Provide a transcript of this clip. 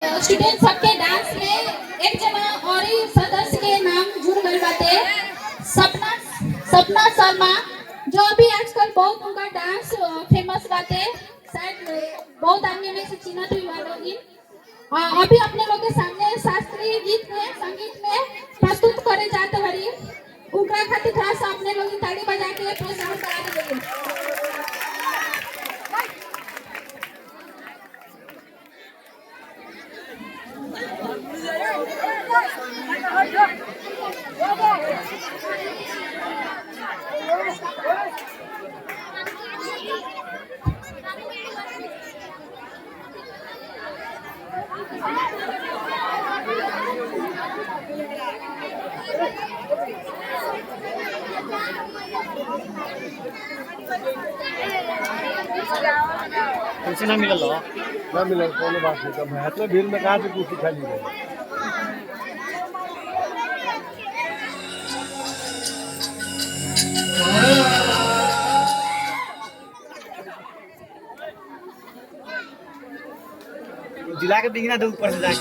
Student सबके dance में एक जना और ही सदस्य के नाम जुड़ गए बाते, सपना शर्मा, जो अभी आजकल बहुत उनका डांस फेमस बाते, शायद बहुत आदमी में से चिन्हित हुई वालोगी। अभी अपने लोग के सामने शास्त्रीय गीत में संगीत में प्रस्तुत करे जाते हरी, उनका खातिर थोड़ा सा अपने लोग ताली बजा के प्रोत्साहन करा दीजिए। कुछ ना मिलल हो ना मिलल कोनो बात नहीं। तब इतना भीड़ में कहाँ से कुछ खाली गए। जिला के बिगना दे ऊपर से जाके